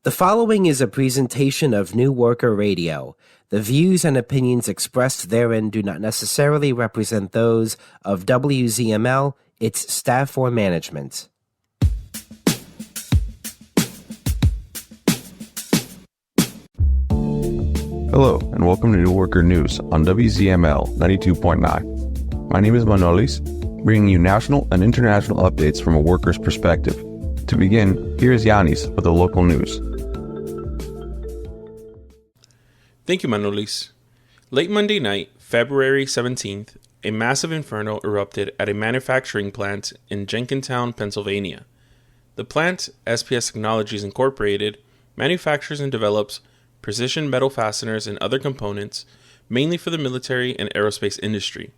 The following is a presentation of New Worker Radio. The views and opinions expressed therein do not necessarily represent those of WZML, its staff, or management. Hello, and welcome to New Worker News on WZML 92.9. My name is Manolis, bringing you national and international updates from a worker's perspective. To begin, here is Yanis with the local news. Thank you, Manolis. Late Monday night, February 17th, a massive inferno erupted at a manufacturing plant in Jenkentown, Pennsylvania. The plant, SPS Technologies Incorporated, manufactures and develops precision metal fasteners and other components, mainly for the military and aerospace industry.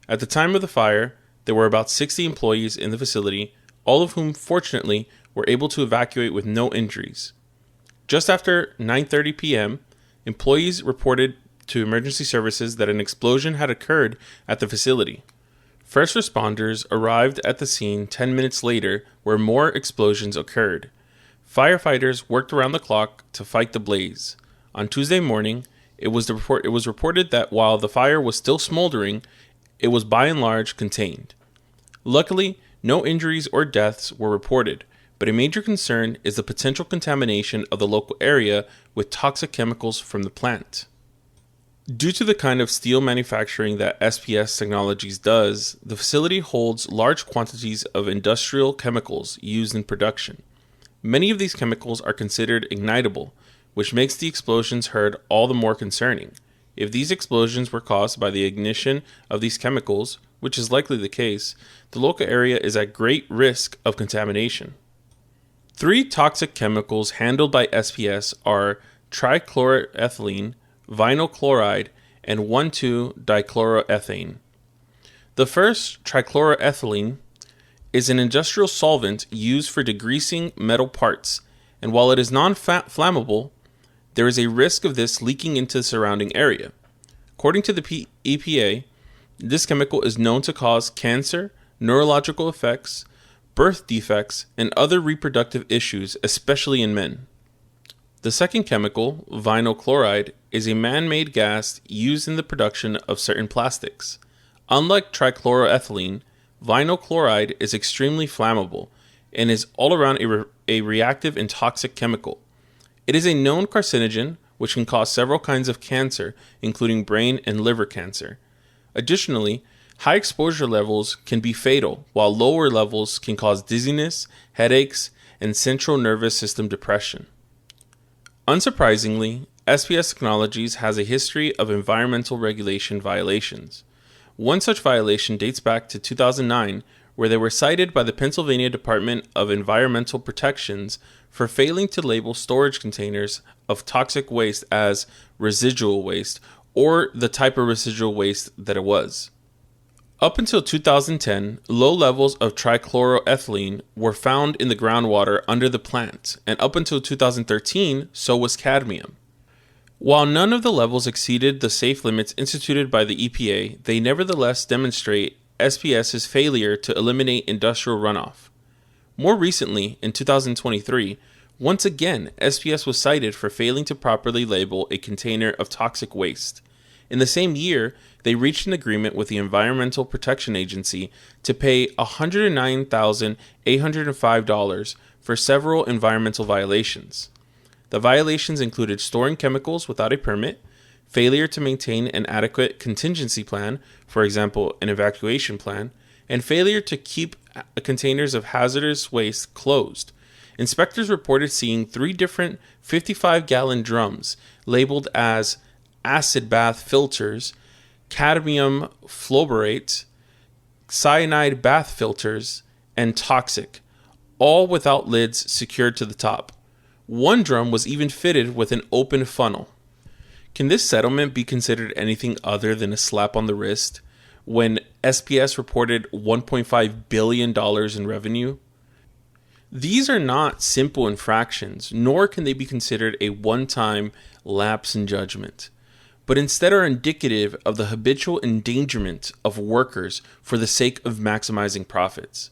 At the time of the fire, there were about 60 employees in the facility, all of whom, fortunately, were able to evacuate with no injuries. Just after 9:30 p.m., employees reported to emergency services that an explosion had occurred at the facility. First responders arrived at the scene 10 minutes later, where more explosions occurred. Firefighters worked around the clock to fight the blaze. On Tuesday morning, it was reported that while the fire was still smoldering, it was by and large contained. Luckily, no injuries or deaths were reported, but a major concern is the potential contamination of the local area with toxic chemicals from the plant. Due to the kind of steel manufacturing that SPS Technologies does, the facility holds large quantities of industrial chemicals used in production. Many of these chemicals are considered ignitable, which makes the explosions heard all the more concerning. If these explosions were caused by the ignition of these chemicals, which is likely the case, the local area is at great risk of contamination. 3 toxic chemicals handled by SPS are trichloroethylene, vinyl chloride, and 1,2-dichloroethane. The first, trichloroethylene, is an industrial solvent used for degreasing metal parts, and while it is non-flammable, there is a risk of this leaking into the surrounding area. According to the EPA, this chemical is known to cause cancer, neurological effects, birth defects, and other reproductive issues, especially in men. The second chemical, vinyl chloride, is a man-made gas used in the production of certain plastics. Unlike trichloroethylene, vinyl chloride is extremely flammable and is all around a reactive and toxic chemical. It is a known carcinogen which can cause several kinds of cancer, including brain and liver cancer. Additionally, high exposure levels can be fatal, while lower levels can cause dizziness, headaches, and central nervous system depression. Unsurprisingly, SPS Technologies has a history of environmental regulation violations. One such violation dates back to 2009, where they were cited by the Pennsylvania Department of Environmental Protections for failing to label storage containers of toxic waste as residual waste, or the type of residual waste that it was. Up until 2010, low levels of trichloroethylene were found in the groundwater under the plant, and up until 2013, so was cadmium. While none of the levels exceeded the safe limits instituted by the EPA, they nevertheless demonstrate SPS's failure to eliminate industrial runoff. More recently, in 2023, once again, SPS was cited for failing to properly label a container of toxic waste. In the same year, they reached an agreement with the Environmental Protection Agency to pay $109,805 for several environmental violations. The violations included storing chemicals without a permit, failure to maintain an adequate contingency plan, for example, an evacuation plan, and failure to keep containers of hazardous waste closed. Inspectors reported seeing 3 different 55-gallon drums labeled as acid bath filters, cadmium fluorate, cyanide bath filters, and toxic, all without lids secured to the top. One drum was even fitted with an open funnel. Can this settlement be considered anything other than a slap on the wrist when SPS reported $1.5 billion in revenue? These are not simple infractions, nor can they be considered a one-time lapse in judgment, but instead are indicative of the habitual endangerment of workers for the sake of maximizing profits.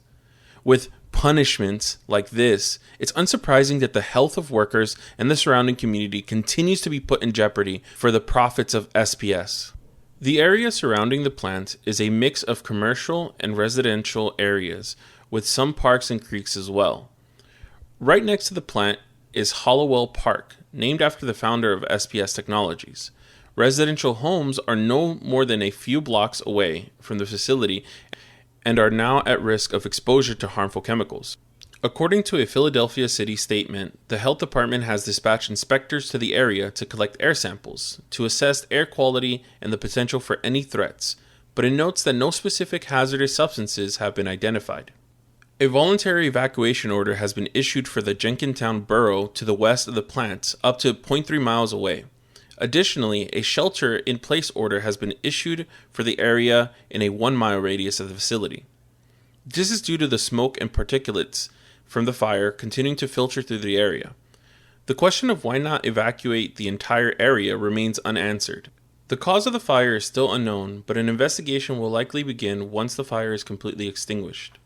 With punishments like this, it's unsurprising that the health of workers and the surrounding community continues to be put in jeopardy for the profits of SPS. The area surrounding the plant is a mix of commercial and residential areas, with some parks and creeks as well. Right next to the plant is Hollowell Park, named after the founder of SPS Technologies. Residential homes are no more than a few blocks away from the facility and are now at risk of exposure to harmful chemicals. According to a Philadelphia city statement, the health department has dispatched inspectors to the area to collect air samples, to assess air quality and the potential for any threats, but it notes that no specific hazardous substances have been identified. A voluntary evacuation order has been issued for the Jenkentown borough to the west of the plant, up to 0.3 miles away. Additionally, a shelter-in-place order has been issued for the area in a 1-mile radius of the facility. This is due to the smoke and particulates from the fire continuing to filter through the area. The question of why not evacuate the entire area remains unanswered. The cause of the fire is still unknown, but an investigation will likely begin once the fire is completely extinguished.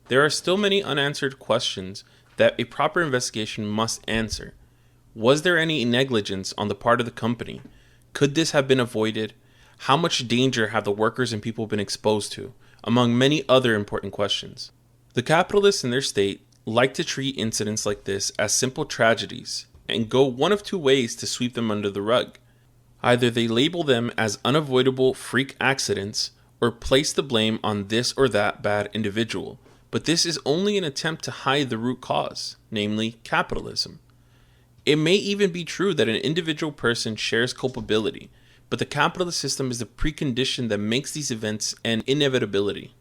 There are still many unanswered questions that a proper investigation must answer. Was there any negligence on the part of the company? Could this have been avoided? How much danger have the workers and people been exposed to? Among many other important questions. The capitalists in their state like to treat incidents like this as simple tragedies and go one of two ways to sweep them under the rug. Either they label them as unavoidable freak accidents or place the blame on this or that bad individual. But this is only an attempt to hide the root cause, namely capitalism. It may even be true that an individual person shares culpability, but the capitalist system is the precondition that makes these events an inevitability.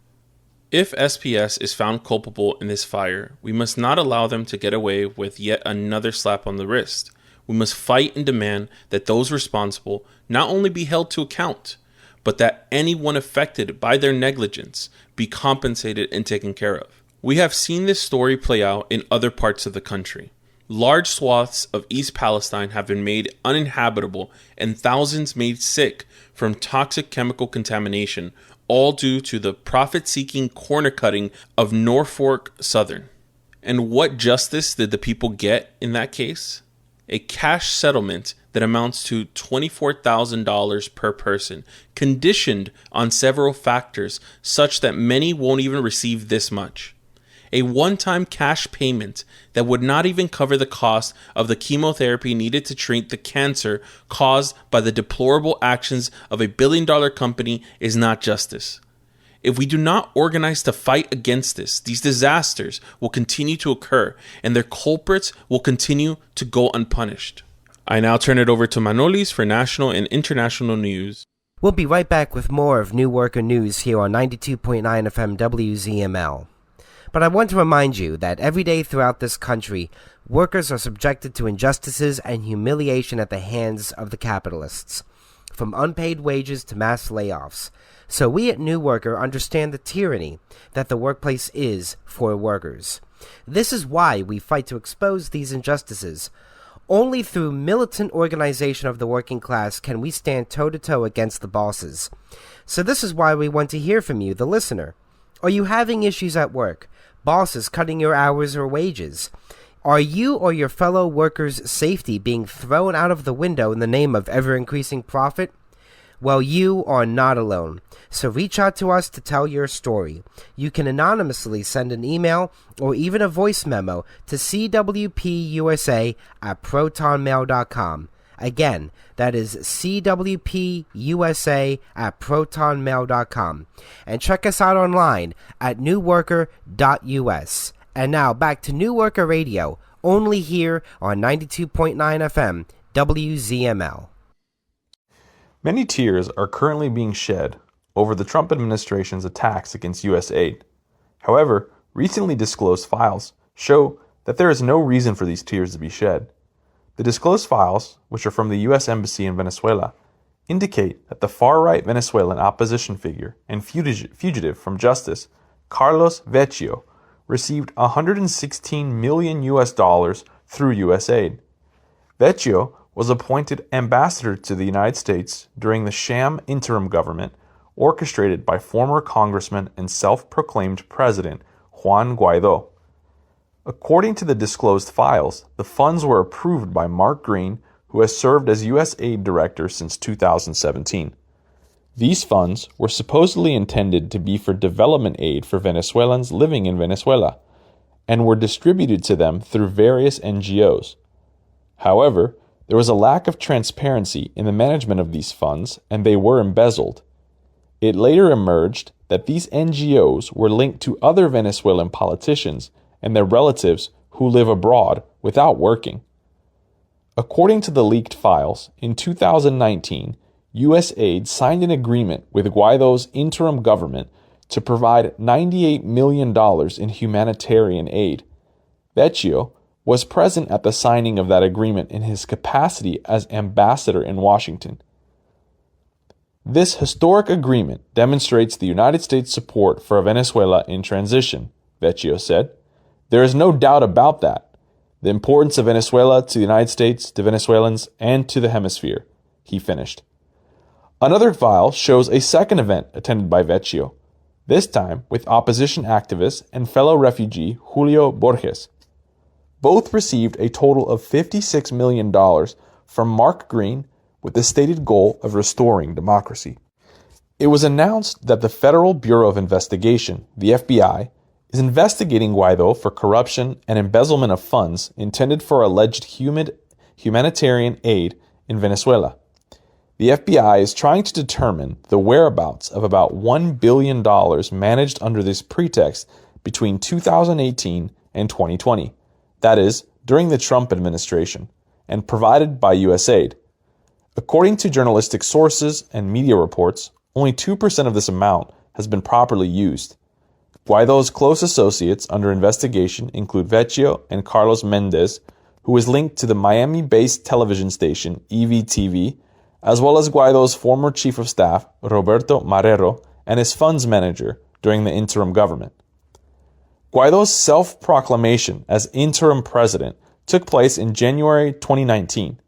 If SPS is found culpable in this fire, we must not allow them to get away with yet another slap on the wrist. We must fight and demand that those responsible not only be held to account, but that anyone affected by their negligence be compensated and taken care of. We have seen this story play out in other parts of the country. Large swaths of East Palestine have been made uninhabitable and thousands made sick from toxic chemical contamination, all due to the profit-seeking corner-cutting of Norfolk Southern. And what justice did the people get in that case? A cash settlement that amounts to $24,000 per person, conditioned on several factors such that many won't even receive this much. A one-time cash payment that would not even cover the cost of the chemotherapy needed to treat the cancer caused by the deplorable actions of a billion-dollar company is not justice. If we do not organize to fight against this, these disasters will continue to occur and their culprits will continue to go unpunished. I now turn it over to Manolis for national and international news. We'll be right back with more of New Worker News here on 92.9 FM WZML. But I want to remind you that every day throughout this country, workers are subjected to injustices and humiliation at the hands of the capitalists, from unpaid wages to mass layoffs. So we at New Worker understand the tyranny that the workplace is for workers. This is why we fight to expose these injustices. Only through militant organization of the working class can we stand toe-to-toe against the bosses. So this is why we want to hear from you, the listener. Are you having issues at work? Bosses cutting your hours or wages? Are you or your fellow workers' safety being thrown out of the window in the name of ever-increasing profit? Well, you are not alone. So reach out to us to tell your story. You can anonymously send an email or even a voice memo to cwpusa@protonmail.com. Again, that is cwpusa@protonmail.com. And check us out online at newworker.us. And now back to New Worker Radio, only here on 92.9 FM WZML. Many tears are currently being shed over the Trump administration's attacks against USAID. However, recently disclosed files show that there is no reason for these tears to be shed. The disclosed files, which are from the U.S. Embassy in Venezuela, indicate that the far-right Venezuelan opposition figure and fugitive from justice, Carlos Vecchio, received $116 million through USAID. Vecchio was appointed ambassador to the United States during the sham interim government orchestrated by former congressman and self-proclaimed president Juan Guaidó. According to the disclosed files, the funds were approved by Mark Green, who has served as USAID Director since 2017. These funds were supposedly intended to be for development aid for Venezuelans living in Venezuela, and were distributed to them through various NGOs. However, there was a lack of transparency in the management of these funds, and they were embezzled. It later emerged that these NGOs were linked to other Venezuelan politicians and their relatives who live abroad without working. According to the leaked files, in 2019, USAID signed an agreement with Guaido's interim government to provide $98 million in humanitarian aid. Vecchio was present at the signing of that agreement in his capacity as ambassador in Washington. This historic agreement demonstrates the United States' support for Venezuela in transition, Vecchio said. There is no doubt about that. The importance of Venezuela to the United States, to Venezuelans, and to the hemisphere, he finished. Another file shows a second event attended by Vecchio, this time with opposition activist and fellow refugee Julio Borges. Both received a total of $56 million from Mark Green with the stated goal of restoring democracy. It was announced that the Federal Bureau of Investigation, the FBI, is investigating Guaido for corruption and embezzlement of funds intended for alleged humanitarian aid in Venezuela. The FBI is trying to determine the whereabouts of about $1 billion managed under this pretext between 2018 and 2020, that is, during the Trump administration, and provided by USAID. According to journalistic sources and media reports, only 2% of this amount has been properly used. Guaido's close associates under investigation include Vecchio and Carlos Mendez, who is linked to the Miami-based television station EVTV, as well as Guaido's former chief of staff, Roberto Marrero, and his funds manager during the interim government. Guaido's self-proclamation as interim president took place in January 2019.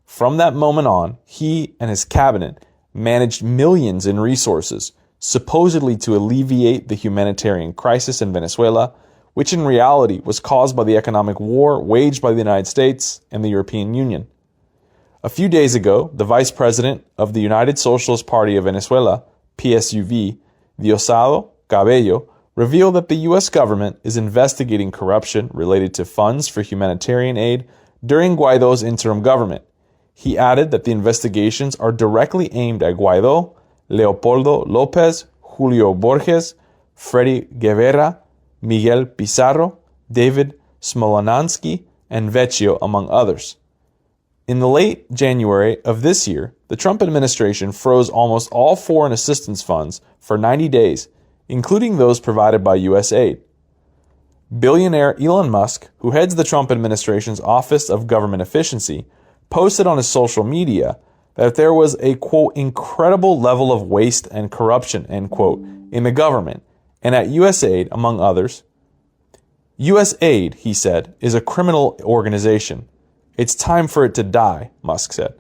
From that moment on, he and his cabinet managed millions in resources, supposedly to alleviate the humanitarian crisis in Venezuela, which in reality was caused by the economic war waged by the United States and the European Union. A few days ago, the vice president of the United Socialist Party of Venezuela, PSUV, Diosdado Cabello, revealed that the U.S. government is investigating corruption related to funds for humanitarian aid during Guaido's interim government. He added that the investigations are directly aimed at Guaido, Leopoldo Lopez, Julio Borges, Freddy Guevara, Miguel Pizarro, David Smolensky, and Vecchio, among others. In the late January of this year, the Trump administration froze almost all foreign assistance funds for 90 days, including those provided by USAID. Billionaire Elon Musk, who heads the Trump administration's Office of Government Efficiency, posted on his social media that there was a, quote, incredible level of waste and corruption, end quote, in the government and at USAID, among others. USAID, he said, is a criminal organization. It's time for it to die, Musk said.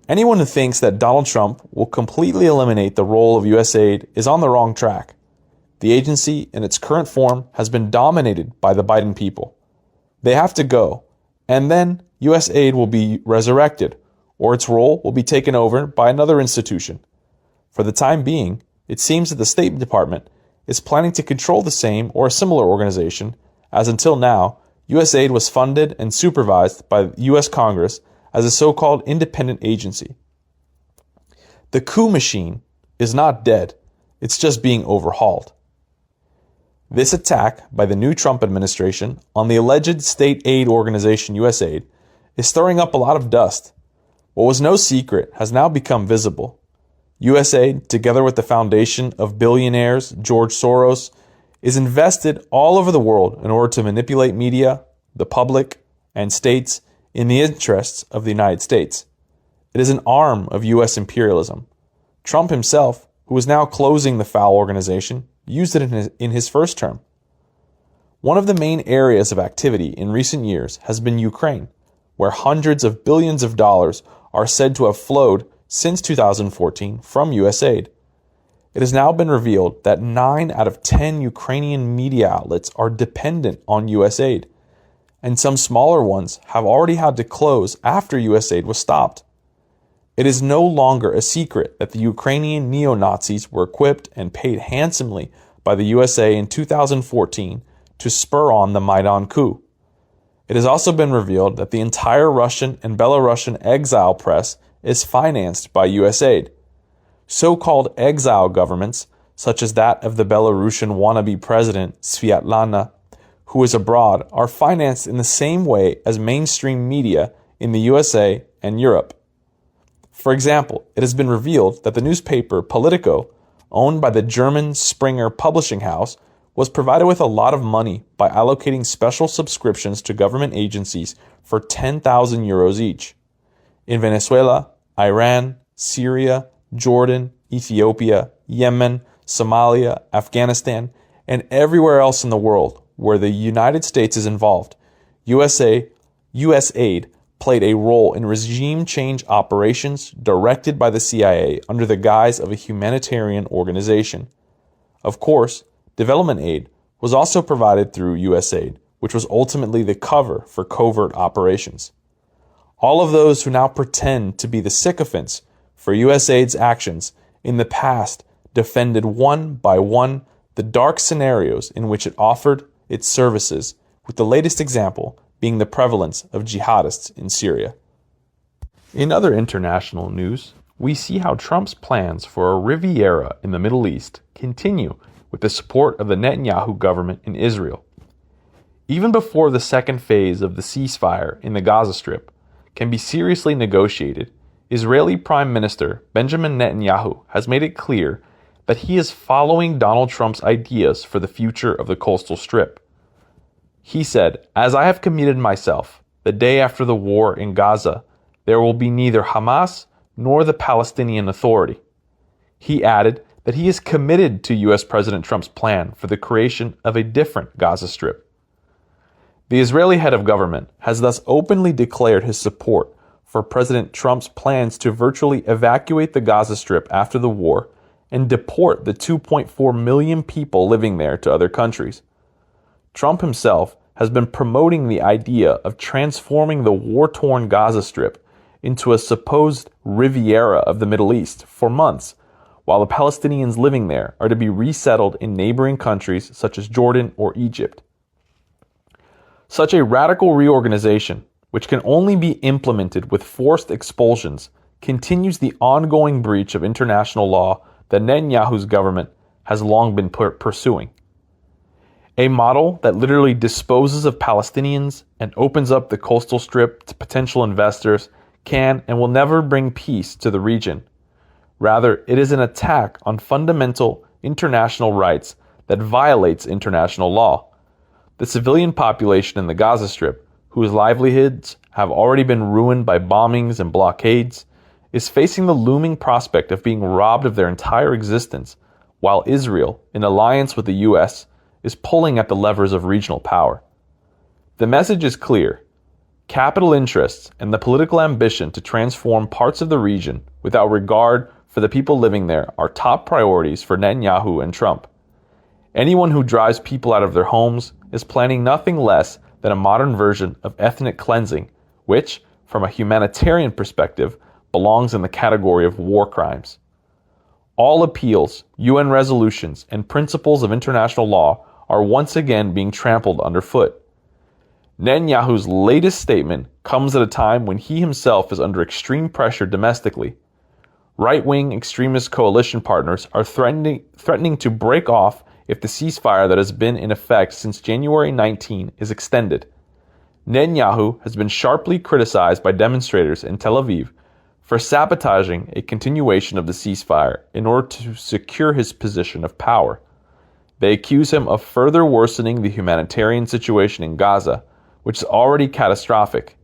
Anyone who thinks that Donald Trump will completely eliminate the role of USAID is on the wrong track. The agency, in its current form, has been dominated by the Biden people. They have to go, and then USAID will be resurrected, or its role will be taken over by another institution. For the time being, it seems that the State Department is planning to control the same or a similar organization, as until now, USAID was funded and supervised by the U.S. Congress as a so-called independent agency. The coup machine is not dead, it's just being overhauled. This attack by the new Trump administration on the alleged state aid organization USAID is stirring up a lot of dust. What was no secret has now become visible. USAID, together with the foundation of billionaires George Soros, is invested all over the world in order to manipulate media, the public, and states in the interests of the United States. It is an arm of U.S. imperialism. Trump himself, who is now closing the foul organization, used it in his first term. One of the main areas of activity in recent years has been Ukraine, where hundreds of billions of dollars are said to have flowed since 2014 from USAID. It has now been revealed that 9 out of 10 Ukrainian media outlets are dependent on USAID, and some smaller ones have already had to close after USAID was stopped. It is no longer a secret that the Ukrainian neo-Nazis were equipped and paid handsomely by the USA in 2014 to spur on the Maidan coup. It has also been revealed that the entire Russian and Belarusian exile press is financed by USAID. So-called exile governments, such as that of the Belarusian wannabe president Svyatlana, who is abroad, are financed in the same way as mainstream media in the USA and Europe. For example, it has been revealed that the newspaper Politico, owned by the German Springer publishing house, was provided with a lot of money by allocating special subscriptions to government agencies for 10,000 euros each. In Venezuela, Iran, Syria, Jordan, Ethiopia, Yemen, Somalia, Afghanistan, and everywhere else in the world where the United States is involved, USAID played a role in regime change operations directed by the CIA under the guise of a humanitarian organization. Of course, development aid was also provided through USAID, which was ultimately the cover for covert operations. All of those who now pretend to be the sycophants for USAID's actions in the past defended one by one the dark scenarios in which it offered its services, with the latest example being the prevalence of jihadists in Syria. In other international news, we see how Trump's plans for a Riviera in the Middle East continue with the support of the Netanyahu government in Israel. Even before the second phase of the ceasefire in the Gaza Strip can be seriously negotiated, Israeli Prime Minister Benjamin Netanyahu has made it clear that he is following Donald Trump's ideas for the future of the coastal strip. He said, "As I have committed myself, the day after the war in Gaza, there will be neither Hamas nor the Palestinian Authority." He added that he is committed to U.S. President Trump's plan for the creation of a different Gaza Strip. The Israeli head of government has thus openly declared his support for President Trump's plans to virtually evacuate the Gaza Strip after the war and deport the 2.4 million people living there to other countries. Trump himself has been promoting the idea of transforming the war-torn Gaza Strip into a supposed Riviera of the Middle East for months, while the Palestinians living there are to be resettled in neighboring countries such as Jordan or Egypt. Such a radical reorganization, which can only be implemented with forced expulsions, continues the ongoing breach of international law that Netanyahu's government has long been pursuing. A model that literally disposes of Palestinians and opens up the coastal strip to potential investors can and will never bring peace to the region. Rather, it is an attack on fundamental international rights that violates international law. The civilian population in the Gaza Strip, whose livelihoods have already been ruined by bombings and blockades, is facing the looming prospect of being robbed of their entire existence, while Israel, in alliance with the U.S., is pulling at the levers of regional power. The message is clear. Capital interests and the political ambition to transform parts of the region without regard for the people living there are top priorities for Netanyahu and Trump. Anyone who drives people out of their homes is planning nothing less than a modern version of ethnic cleansing, which, from a humanitarian perspective, belongs in the category of war crimes. All appeals, UN resolutions, and principles of international law are once again being trampled underfoot. Netanyahu's latest statement comes at a time when he himself is under extreme pressure domestically. Right-wing extremist coalition partners are threatening to break off if the ceasefire that has been in effect since January 19 is extended. Netanyahu has been sharply criticized by demonstrators in Tel Aviv for sabotaging a continuation of the ceasefire in order to secure his position of power. They accuse him of further worsening the humanitarian situation in Gaza, which is already catastrophic.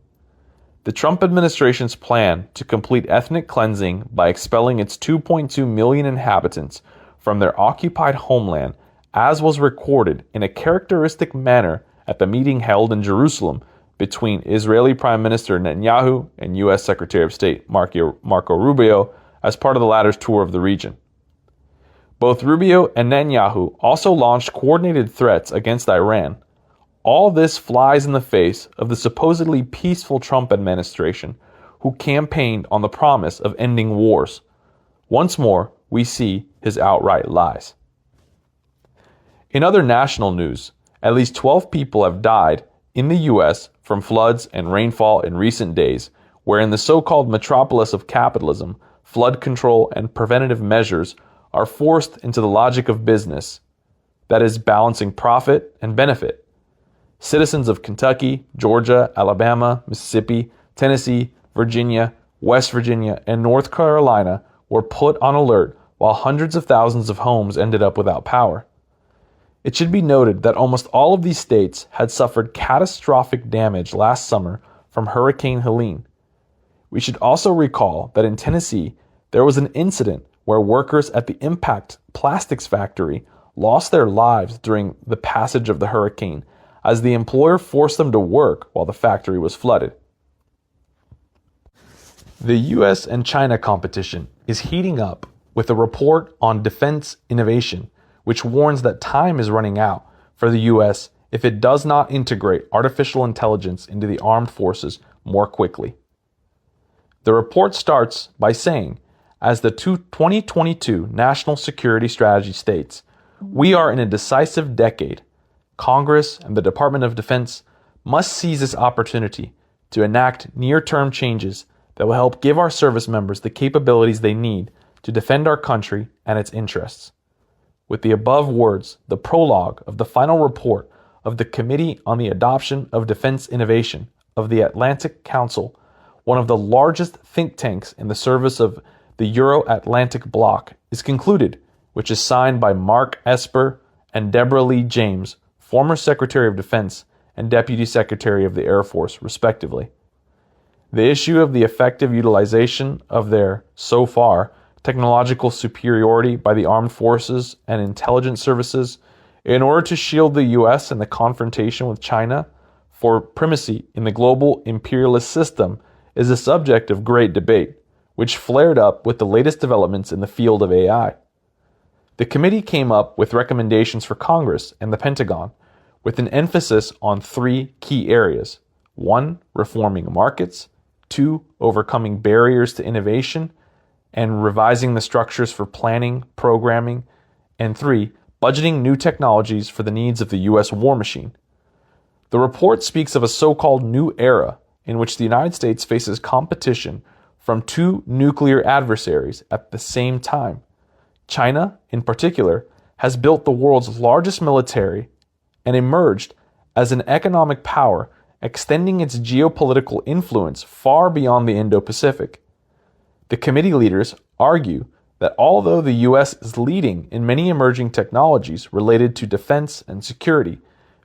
The Trump administration's plan to complete ethnic cleansing by expelling its 2.2 million inhabitants from their occupied homeland, as was recorded in a characteristic manner at the meeting held in Jerusalem between Israeli Prime Minister Netanyahu and U.S. Secretary of State Marco Rubio as part of the latter's tour of the region. Both Rubio and Netanyahu also launched coordinated threats against Iran. All this flies in the face of the supposedly peaceful Trump administration, who campaigned on the promise of ending wars. Once more, we see his outright lies. In other national news, at least 12 people have died in the U.S. from floods and rainfall in recent days, where in the so-called metropolis of capitalism, flood control and preventative measures are forced into the logic of business, that is, balancing profit and benefit. Citizens of Kentucky, Georgia, Alabama, Mississippi, Tennessee, Virginia, West Virginia, and North Carolina were put on alert while hundreds of thousands of homes ended up without power. It should be noted that almost all of these states had suffered catastrophic damage last summer from Hurricane Helene. We should also recall that in Tennessee, there was an incident where workers at the Impact Plastics factory lost their lives during the passage of the hurricane, as the employer forced them to work while the factory was flooded. The US and China competition is heating up with a report on defense innovation, which warns that time is running out for the US if it does not integrate artificial intelligence into the armed forces more quickly. The report starts by saying, as the 2022 National Security Strategy states, we are in a decisive decade. Congress and the Department of Defense must seize this opportunity to enact near-term changes that will help give our service members the capabilities they need to defend our country and its interests. With the above words, the prologue of the final report of the Committee on the Adoption of Defense Innovation of the Atlantic Council, one of the largest think tanks in the service of the Euro-Atlantic Bloc, is concluded, which is signed by Mark Esper and Deborah Lee James, former Secretary of Defense and Deputy Secretary of the Air Force, respectively. The issue of the effective utilization of their, so far, technological superiority by the armed forces and intelligence services in order to shield the U.S. in the confrontation with China for primacy in the global imperialist system is a subject of great debate, which flared up with the latest developments in the field of AI. The committee came up with recommendations for Congress and the Pentagon, with an emphasis on 3 key areas. 1, reforming markets. 2, overcoming barriers to innovation and revising the structures for planning, programming. And 3, budgeting new technologies for the needs of the U.S. war machine. The report speaks of a so-called new era in which the United States faces competition from 2 nuclear adversaries at the same time. China, in particular, has built the world's largest military and emerged as an economic power, extending its geopolitical influence far beyond the Indo-Pacific. The committee leaders argue that although the U.S. is leading in many emerging technologies related to defense and security,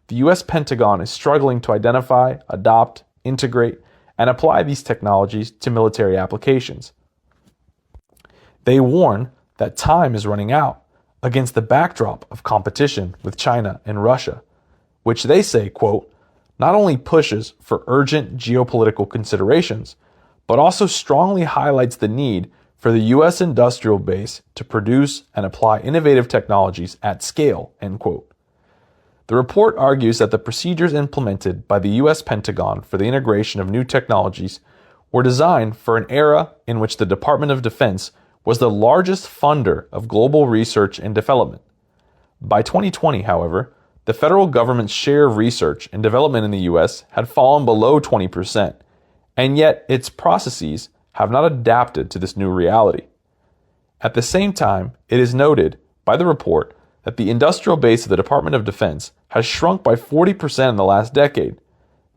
the U.S. Pentagon is struggling to identify, adopt, integrate, and apply these technologies to military applications. They warn that time is running out against the backdrop of competition with China and Russia, which they say, quote, not only pushes for urgent geopolitical considerations, but also strongly highlights the need for the U.S. industrial base to produce and apply innovative technologies at scale, end quote. The report argues that the procedures implemented by the U.S. Pentagon for the integration of new technologies were designed for an era in which the Department of Defense was the largest funder of global research and development. By 2020, however, the federal government's share of research and development in the U.S. had fallen below 20%, and yet its processes have not adapted to this new reality. At the same time, it is noted by the report that the industrial base of the Department of Defense has shrunk by 40% in the last decade.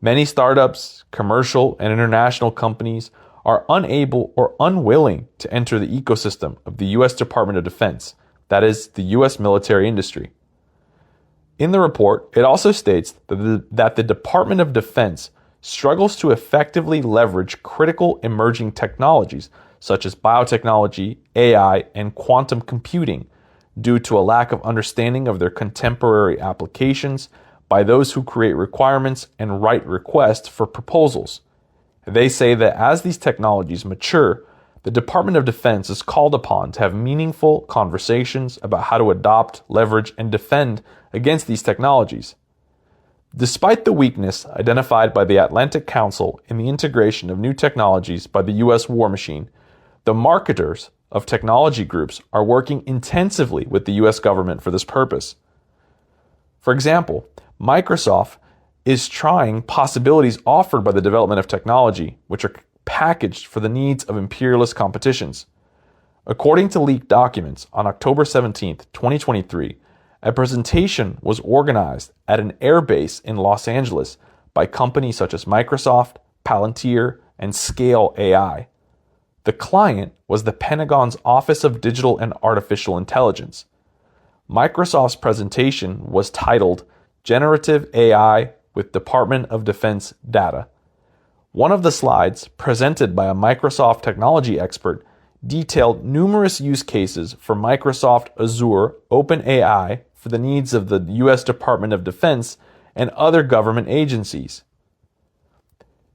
Many startups, commercial and international companies are unable or unwilling to enter the ecosystem of the U.S. Department of Defense, that is, the U.S. military industry. In the report, it also states that the Department of Defense struggles to effectively leverage critical emerging technologies such as biotechnology, AI, and quantum computing due to a lack of understanding of their contemporary applications by those who create requirements and write requests for proposals. They say that as these technologies mature, the Department of Defense is called upon to have meaningful conversations about how to adopt, leverage, and defend against these technologies. Despite the weakness identified by the Atlantic Council in the integration of new technologies by the U.S. war machine, the marketers of technology groups are working intensively with the U.S. government for this purpose. For example, Microsoft is trying possibilities offered by the development of technology, which are packaged for the needs of imperialist competitions. According to leaked documents, on October 17, 2023, a presentation was organized at an airbase in Los Angeles by companies such as Microsoft, Palantir, and Scale AI. The client was the Pentagon's Office of Digital and Artificial Intelligence. Microsoft's presentation was titled Generative AI with Department of Defense Data. One of the slides, presented by a Microsoft technology expert, detailed numerous use cases for Microsoft Azure OpenAI for the needs of the U.S. Department of Defense and other government agencies.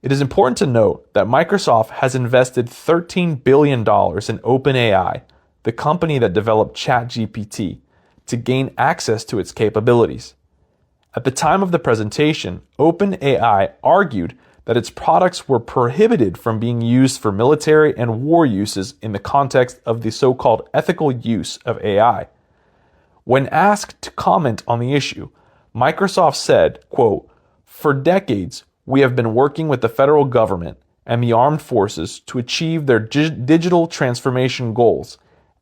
It is important to note that Microsoft has invested $13 billion in OpenAI, the company that developed ChatGPT, to gain access to its capabilities. At the time of the presentation, OpenAI argued that its products were prohibited from being used for military and war uses in the context of the so-called ethical use of AI. When asked to comment on the issue, Microsoft said, quote, "For decades, we have been working with the federal government and the armed forces to achieve their digital transformation goals,"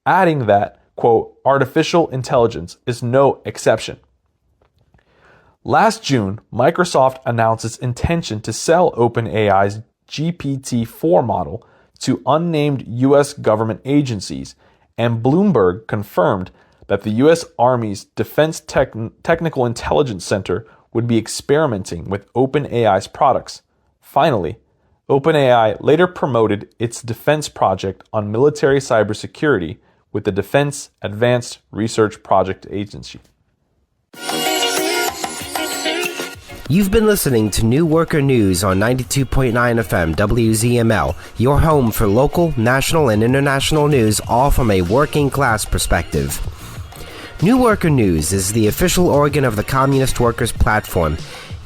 adding that, quote, "artificial intelligence is no exception." Last June, Microsoft announced its intention to sell OpenAI's GPT-4 model to unnamed U.S. government agencies, and Bloomberg confirmed that the U.S. Army's Defense Technical Intelligence Center would be experimenting with OpenAI's products. Finally, OpenAI later promoted its defense project on military cybersecurity with the Defense Advanced Research Project Agency. You've been listening to New Worker News on 92.9 FM WZML, your home for local, national, and international news, all from a working class perspective. New Worker News is the official organ of the Communist Workers Platform.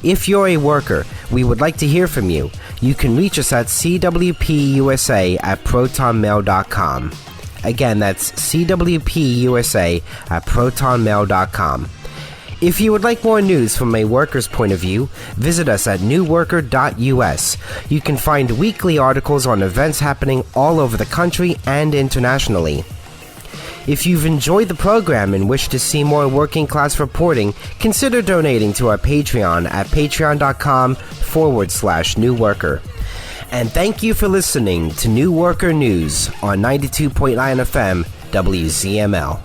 If you're a worker, we would like to hear from you. You can reach us at cwpusa@protonmail.com. Again, that's cwpusa@protonmail.com. If you would like more news from a worker's point of view, visit us at newworker.us. You can find weekly articles on events happening all over the country and internationally. If you've enjoyed the program and wish to see more working class reporting, consider donating to our Patreon at patreon.com/New Worker. And thank you for listening to New Worker News on 92.9 FM WZML.